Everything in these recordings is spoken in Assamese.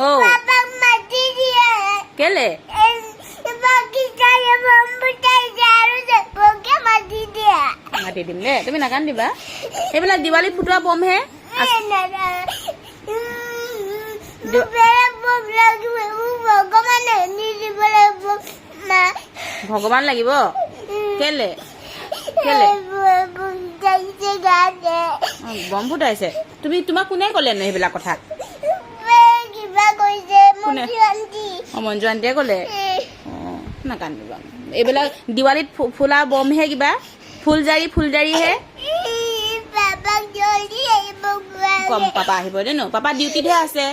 ও পাপাক মাতি দিয়ে কেলে বাগিচাৰে বম ফুটাইছে আৰু দেৱকে মাতি দিয়ে মাতি দিম দে তুমি নাকান্দিবা এইবিলাক দিৱালীত ফুটোৱা বমহে ভগৱান লাগিব কেলে কেলে বম ফুটাইছে তুমি তোমাক কোনে ক'লেনো সেইবিলাক কথা মঞ্জু আন্টিয়ে ক'লে নাকান্দিবা এইবিলাক দিৱালীত ফুলা বমহে কিবা ফুলজাৰিহে কম পাপা আহিব দেই ন পাপা ডিউটিতহে আছে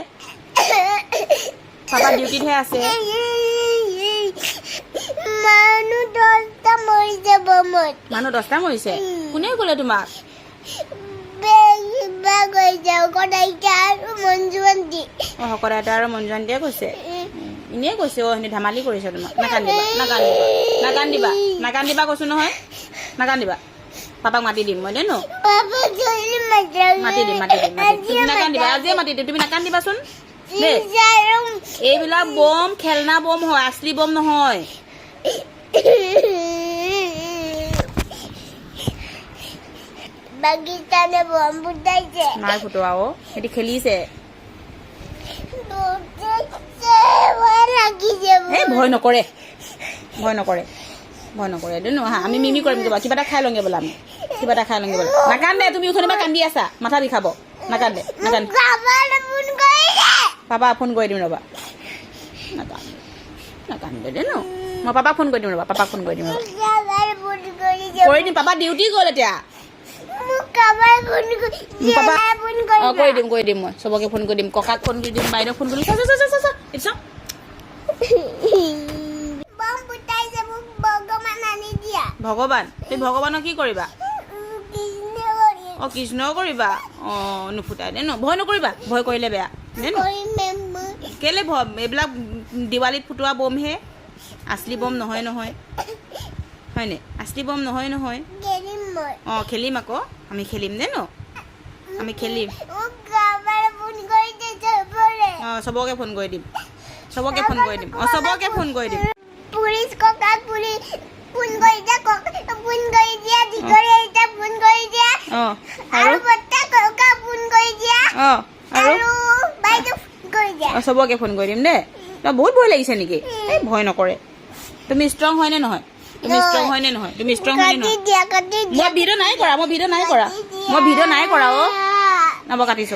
মানুহ 10টা মৰিছে কোনে ক'লে তোমাক শকত আইতা আৰু মঞ্জু আন্টিয়ে কৈছে এনেই কৈছে অ সিহঁতি ধেমালি কৰিছে তোমাক নাকান্দিবা কৈছো নহয় নাকান্দিবা পাপাক মাতি দিম মই দেই ন মাতি দিম তুমি নাকান্দিবা আজিয়ে মাতি দিম তুমি নাকান্দিবাচোন দেই এইবিলাক বম খেলনা বম হয় আছলি বম নহয় বাগিচাৰে বম ফুটাইছে নাই ফুটোৱা অ সিহঁতি খেলিছে ভয় নকৰে দেই ন আমি মিমি কৰিম কিবা এটা খাই লওঁগে বোলে আমি নাকান্দে তুমি উঠনিবা কান্দি আছা মাথা বিষাব নাকান্দে পাপা ফোন কৰি দিম ৰ'বা নাকান্দে দেই ন মই পাপাক ফোন কৰি দিম ৰ'বা কৰি দিম পাপা ডিউটি গ'ল এতিয়া কৰি দিম মই চবকে ফোন কৰি দিম ককাক ফোন কৰি দিম বাইদেউ ফোন কৰি ভগৱান তুমি ভগৱানক কি কৰিবা কৃষ্ণ কৰিবা নুফুটাই দে ন ভয় নকৰিবা ভয় কৰিলে বেয়া কেলে এইবিলাক দিৱালীত ফুটোৱা বমহে আছলি বম নহয় হয়নে আছলি বম নহয় খেলিম আকৌ আমি খেলিম দে ন আমি খেলিম চবকে ফোন কৰি দিম পুলিচ ককাক পুলিচ ফোন কৰি দিয়া দীঘৰে এটা ফোন কৰি দিয়া আৰু বৰ্তা ককা ফোন কৰি দিয়া আৰু বাইদেউ ফোন কৰি দিয়া চবকে ফোন কৰি দিম দেই তই বহুত ভয় লাগিছে নেকি এই ভয় নকৰে তুমি ষ্ট্ৰং হয় নে নহয় মই ভিডিঅ' নাই কৰা অ' কাটিছো